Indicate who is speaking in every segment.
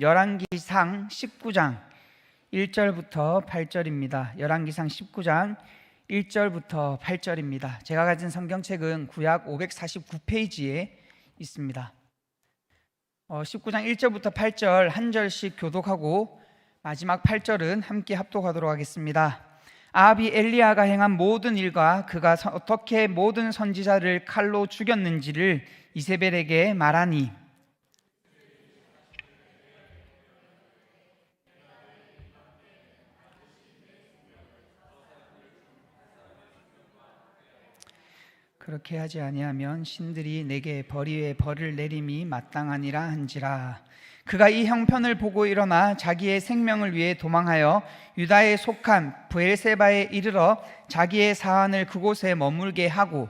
Speaker 1: 열왕기상 19장 1절부터 8절입니다. 열왕기상 19장 1절부터 8절입니다. 제가 가진 성경책은 구약 549페이지에 있습니다. 19장 1절부터 8절 한 절씩 교독하고 마지막 8절은 함께 합독하도록 하겠습니다. 아합이 엘리야가 행한 모든 일과 그가 어떻게 모든 선지자를 칼로 죽였는지를 이세벨에게 말하니 그렇게 하지 아니하면 신들이 내게 벌 위에 벌을 내림이 마땅하니라 한지라. 그가 이 형편을 보고 일어나 자기의 생명을 위해 도망하여 유다에 속한 브엘세바에 이르러 자기의 사환을 그곳에 머물게 하고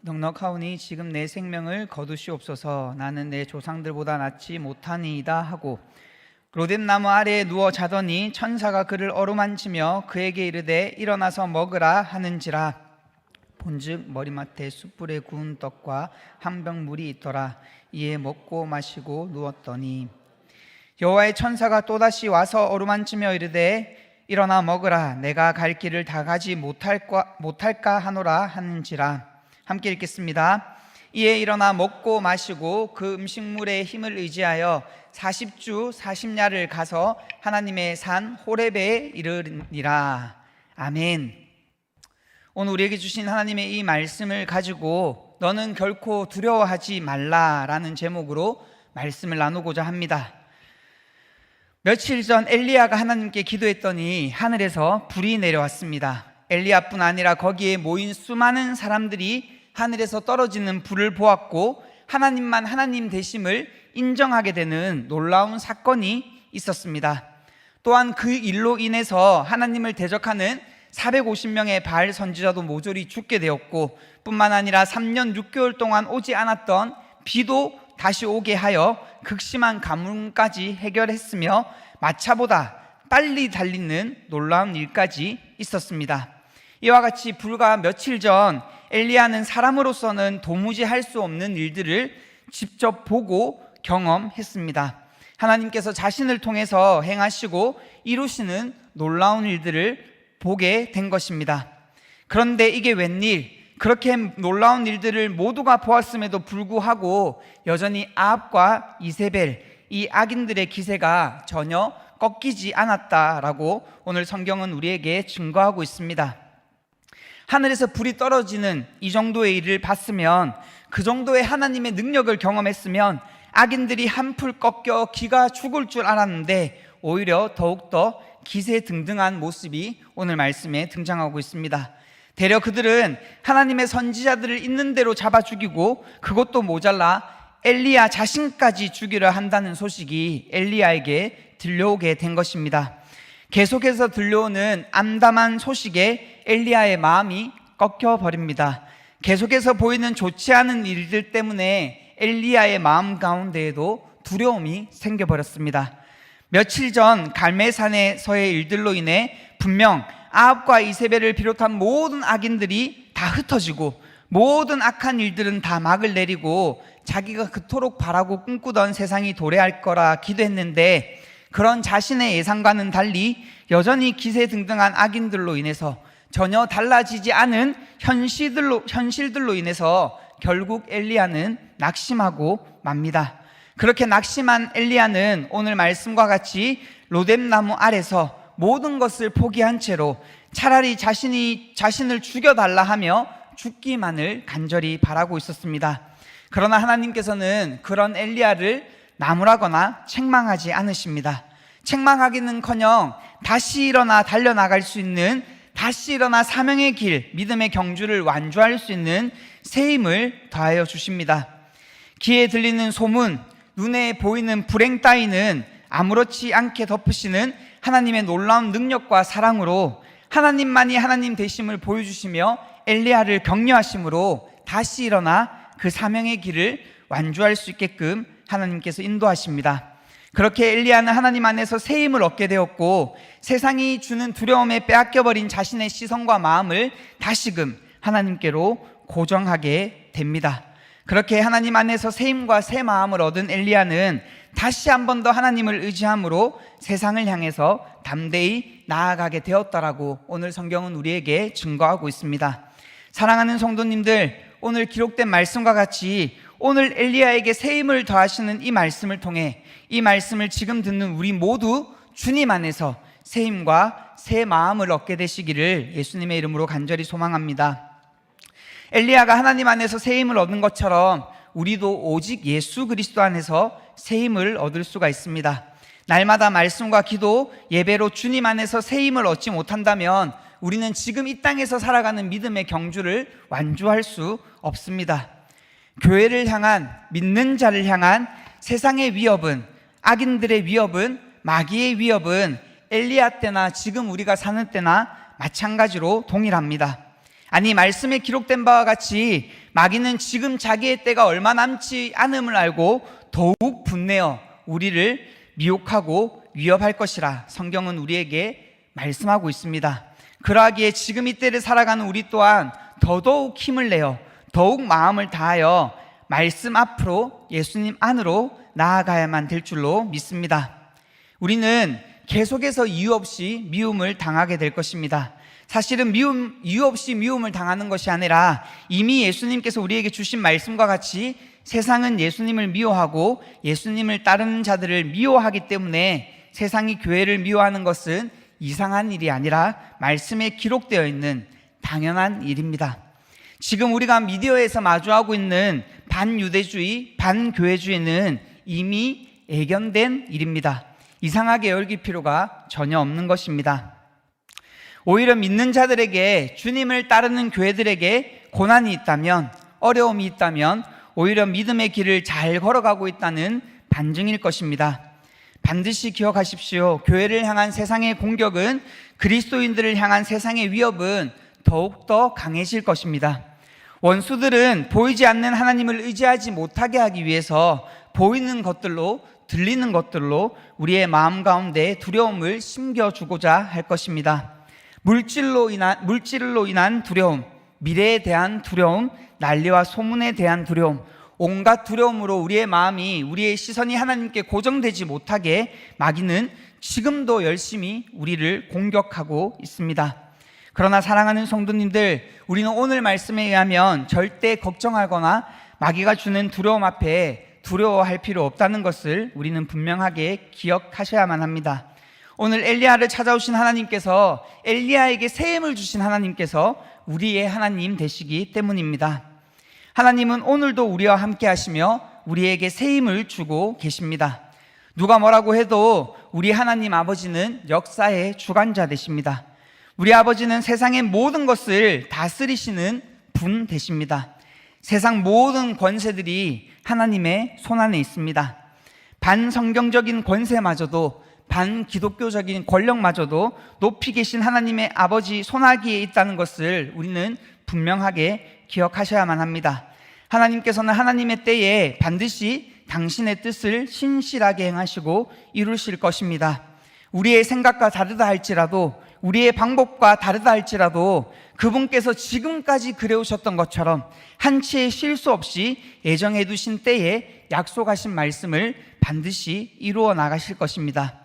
Speaker 1: 넉넉하오니 지금 내 생명을 거두시옵소서. 나는 내 조상들보다 낫지 못하니이다 하고 로뎀나무 아래에 누워 자더니 천사가 그를 어루만지며 그에게 이르되 일어나서 먹으라 하는지라. 본즉 머리맡에 숯불에 구운 떡과 한 병 물이 있더라. 이에 먹고 마시고 누웠더니 여호와의 천사가 또다시 와서 어루만지며 이르되 일어나 먹으라. 내가 갈 길을 다 가지 못할까 하노라 하는지라. 함께 읽겠습니다. 이에 일어나 먹고 마시고 그 음식물의 힘을 의지하여 40주 40야를 가서 하나님의 산 호렙에 이르니라. 아멘. 오늘 우리에게 주신 하나님의 이 말씀을 가지고 너는 결코 두려워하지 말라라는 제목으로 말씀을 나누고자 합니다. 며칠 전 엘리야가 하나님께 기도했더니 하늘에서 불이 내려왔습니다. 엘리야뿐 아니라 거기에 모인 수많은 사람들이 하늘에서 떨어지는 불을 보았고 하나님만 하나님 되심을 인정하게 되는 놀라운 사건이 있었습니다. 또한 그 일로 인해서 하나님을 대적하는 450명의 바알 선지자도 모조리 죽게 되었고 뿐만 아니라 3년 6개월 동안 오지 않았던 비도 다시 오게 하여 극심한 가뭄까지 해결했으며 마차보다 빨리 달리는 놀라운 일까지 있었습니다. 이와 같이 불과 며칠 전 엘리야는 사람으로서는 도무지 할 수 없는 일들을 직접 보고 경험했습니다. 하나님께서 자신을 통해서 행하시고 이루시는 놀라운 일들을 보게 된 것입니다. 그런데 이게 웬일? 그렇게 놀라운 일들을 모두가 보았음에도 불구하고 여전히 아합과 이세벨, 이 악인들의 기세가 전혀 꺾이지 않았다라고 오늘 성경은 우리에게 증거하고 있습니다. 하늘에서 불이 떨어지는 이 정도의 일을 봤으면, 그 정도의 하나님의 능력을 경험했으면 악인들이 한풀 꺾여 기가 죽을 줄 알았는데 오히려 더욱더 기세등등한 모습이 오늘 말씀에 등장하고 있습니다. 대려 그들은 하나님의 선지자들을 있는 대로 잡아 죽이고 그것도 모자라 엘리야 자신까지 죽이려 한다는 소식이 엘리야에게 들려오게 된 것입니다. 계속해서 들려오는 암담한 소식에 엘리야의 마음이 꺾여버립니다. 계속해서 보이는 좋지 않은 일들 때문에 엘리야의 마음 가운데에도 두려움이 생겨버렸습니다. 며칠 전 갈멜산에서의 일들로 인해 분명 아합과 이세벨을 비롯한 모든 악인들이 다 흩어지고 모든 악한 일들은 다 막을 내리고 자기가 그토록 바라고 꿈꾸던 세상이 도래할 거라 기도했는데 그런 자신의 예상과는 달리 여전히 기세등등한 악인들로 인해서 전혀 달라지지 않은 현실들로 인해서 결국 엘리야는 낙심하고 맙니다. 그렇게 낙심한 엘리야는 오늘 말씀과 같이 로뎀나무 아래서 모든 것을 포기한 채로 차라리 자신을 죽여달라 하며 죽기만을 간절히 바라고 있었습니다. 그러나 하나님께서는 그런 엘리야를 나무라거나 책망하지 않으십니다. 책망하기는커녕 다시 일어나 달려나갈 수 있는, 다시 일어나 사명의 길, 믿음의 경주를 완주할 수 있는 새 힘을 더하여 주십니다. 귀에 들리는 소문, 눈에 보이는 불행 따위는 아무렇지 않게 덮으시는 하나님의 놀라운 능력과 사랑으로 하나님만이 하나님 되심을 보여주시며 엘리야를 격려하심으로 다시 일어나 그 사명의 길을 완주할 수 있게끔 하나님께서 인도하십니다. 그렇게 엘리야는 하나님 안에서 새 힘을 얻게 되었고 세상이 주는 두려움에 빼앗겨버린 자신의 시선과 마음을 다시금 하나님께로 고정하게 됩니다. 그렇게 하나님 안에서 새 힘과 새 마음을 얻은 엘리야는 다시 한 번 더 하나님을 의지함으로 세상을 향해서 담대히 나아가게 되었다라고 오늘 성경은 우리에게 증거하고 있습니다. 사랑하는 성도님들, 오늘 기록된 말씀과 같이 오늘 엘리야에게 새 힘을 더하시는 이 말씀을 통해 이 말씀을 지금 듣는 우리 모두 주님 안에서 새 힘과 새 마음을 얻게 되시기를 예수님의 이름으로 간절히 소망합니다. 엘리야가 하나님 안에서 새 힘을 얻는 것처럼 우리도 오직 예수 그리스도 안에서 새 힘을 얻을 수가 있습니다. 날마다 말씀과 기도, 예배로 주님 안에서 새 힘을 얻지 못한다면 우리는 지금 이 땅에서 살아가는 믿음의 경주를 완주할 수 없습니다. 교회를 향한, 믿는 자를 향한 세상의 위협은, 악인들의 위협은, 마귀의 위협은 엘리야 때나 지금 우리가 사는 때나 마찬가지로 동일합니다. 아니, 말씀에 기록된 바와 같이 마귀는 지금 자기의 때가 얼마 남지 않음을 알고 더욱 분내어 우리를 미혹하고 위협할 것이라 성경은 우리에게 말씀하고 있습니다. 그러하기에 지금 이 때를 살아가는 우리 또한 더더욱 힘을 내어 더욱 마음을 다하여 말씀 앞으로 예수님 안으로 나아가야만 될 줄로 믿습니다. 우리는 계속해서 이유 없이 미움을 당하게 될 것입니다. 사실은 이유 없이 미움을 당하는 것이 아니라 이미 예수님께서 우리에게 주신 말씀과 같이 세상은 예수님을 미워하고 예수님을 따르는 자들을 미워하기 때문에 세상이 교회를 미워하는 것은 이상한 일이 아니라 말씀에 기록되어 있는 당연한 일입니다. 지금 우리가 미디어에서 마주하고 있는 반유대주의, 반교회주의는 이미 예견된 일입니다. 이상하게 여길 필요가 전혀 없는 것입니다. 오히려 믿는 자들에게, 주님을 따르는 교회들에게 고난이 있다면, 어려움이 있다면 오히려 믿음의 길을 잘 걸어가고 있다는 반증일 것입니다. 반드시 기억하십시오. 교회를 향한 세상의 공격은, 그리스도인들을 향한 세상의 위협은 더욱더 강해질 것입니다. 원수들은 보이지 않는 하나님을 의지하지 못하게 하기 위해서 보이는 것들로, 들리는 것들로 우리의 마음 가운데 두려움을 심겨주고자 할 것입니다. 물질로 인한 두려움, 미래에 대한 두려움, 난리와 소문에 대한 두려움, 온갖 두려움으로 우리의 마음이, 우리의 시선이 하나님께 고정되지 못하게 마귀는 지금도 열심히 우리를 공격하고 있습니다. 그러나 사랑하는 성도님들, 우리는 오늘 말씀에 의하면 절대 걱정하거나 마귀가 주는 두려움 앞에 두려워할 필요 없다는 것을 우리는 분명하게 기억하셔야만 합니다. 오늘 엘리야를 찾아오신 하나님께서, 엘리야에게 새 힘을 주신 하나님께서 우리의 하나님 되시기 때문입니다. 하나님은 오늘도 우리와 함께 하시며 우리에게 새 힘을 주고 계십니다. 누가 뭐라고 해도 우리 하나님 아버지는 역사의 주관자 되십니다. 우리 아버지는 세상의 모든 것을 다스리시는 분 되십니다. 세상 모든 권세들이 하나님의 손안에 있습니다. 반성경적인 권세마저도, 반기독교적인 권력마저도 높이 계신 하나님의 아버지 손아귀에 있다는 것을 우리는 분명하게 기억하셔야만 합니다. 하나님께서는 하나님의 때에 반드시 당신의 뜻을 신실하게 행하시고 이루실 것입니다. 우리의 생각과 다르다 할지라도, 우리의 방법과 다르다 할지라도 그분께서 지금까지 그래오셨던 것처럼 한치의 실수 없이 예정해 두신 때에 약속하신 말씀을 반드시 이루어 나가실 것입니다.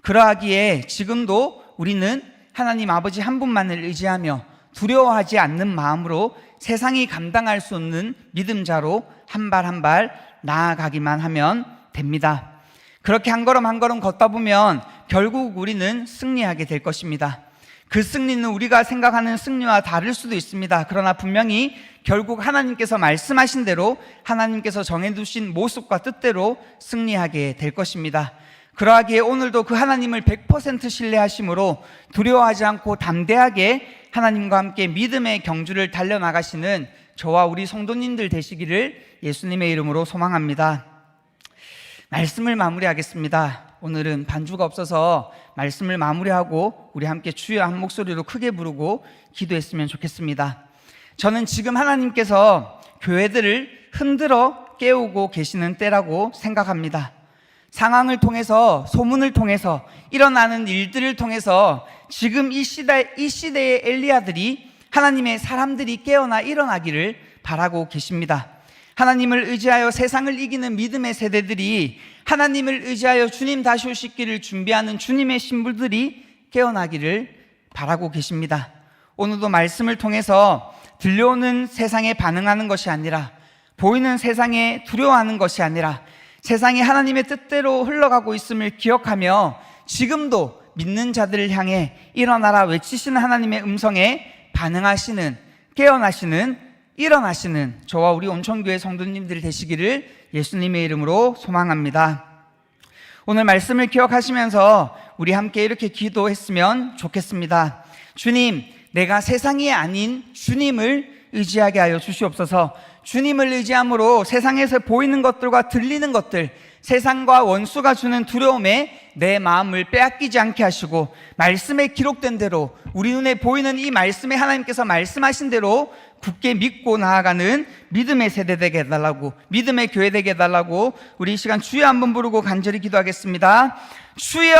Speaker 1: 그러하기에 지금도 우리는 하나님 아버지 한 분만을 의지하며 두려워하지 않는 마음으로 세상이 감당할 수 없는 믿음자로 한 발 한 발 나아가기만 하면 됩니다. 그렇게 한 걸음 한 걸음 걷다 보면 결국 우리는 승리하게 될 것입니다. 그 승리는 우리가 생각하는 승리와 다를 수도 있습니다. 그러나 분명히 결국 하나님께서 말씀하신 대로, 하나님께서 정해두신 모습과 뜻대로 승리하게 될 것입니다. 그러하기에 오늘도 그 하나님을 100% 신뢰하심으로 두려워하지 않고 담대하게 하나님과 함께 믿음의 경주를 달려나가시는 저와 우리 성도님들 되시기를 예수님의 이름으로 소망합니다. 말씀을 마무리하겠습니다. 오늘은 반주가 없어서 말씀을 마무리하고 우리 함께 주여 한 목소리로 크게 부르고 기도했으면 좋겠습니다. 저는 지금 하나님께서 교회들을 흔들어 깨우고 계시는 때라고 생각합니다. 상황을 통해서, 소문을 통해서, 일어나는 일들을 통해서 지금 이 시대의 엘리야들이, 하나님의 사람들이 깨어나 일어나기를 바라고 계십니다. 하나님을 의지하여 세상을 이기는 믿음의 세대들이, 하나님을 의지하여 주님 다시 오시기를 준비하는 주님의 신부들이 깨어나기를 바라고 계십니다. 오늘도 말씀을 통해서 들려오는 세상에 반응하는 것이 아니라, 보이는 세상에 두려워하는 것이 아니라, 세상이 하나님의 뜻대로 흘러가고 있음을 기억하며 지금도 믿는 자들을 향해 일어나라 외치시는 하나님의 음성에 반응하시는, 깨어나시는, 일어나시는 저와 우리 온천교회 성도님들 되시기를 예수님의 이름으로 소망합니다. 오늘 말씀을 기억하시면서 우리 함께 이렇게 기도했으면 좋겠습니다. 주님, 내가 세상이 아닌 주님을 의지하게 하여 주시옵소서. 주님을 의지함으로 세상에서 보이는 것들과 들리는 것들, 세상과 원수가 주는 두려움에 내 마음을 빼앗기지 않게 하시고, 말씀에 기록된 대로, 우리 눈에 보이는 이 말씀에 하나님께서 말씀하신 대로 굳게 믿고 나아가는 믿음의 세대 되게 해달라고, 믿음의 교회 되게 해달라고 우리 이 시간 주여 한번 부르고 간절히 기도하겠습니다. 주여!